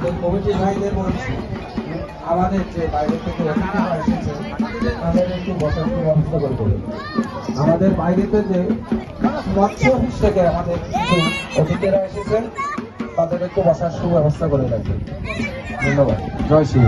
আমাদের কমিটি ভাইদের বলছি, আমাদের যে বাইরে থেকে অতিথিরা এসেছে তাদের একটু বসার ব্যবস্থা করে দেবেন। আমাদের বাইরেতে যে মৎস্য অফিস থেকে আমাদের কিছু অতিথিরা এসেছেন তাদের একটু বসার সুব্যবস্থা করে রাখবেন। ধন্যবাদ। জয় শ্রী।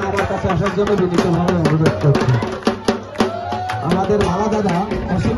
আমার কাছে আসার জন্য বিনীতভাবে অনুরোধ করছি। আমাদের ভালা দাদা অসীম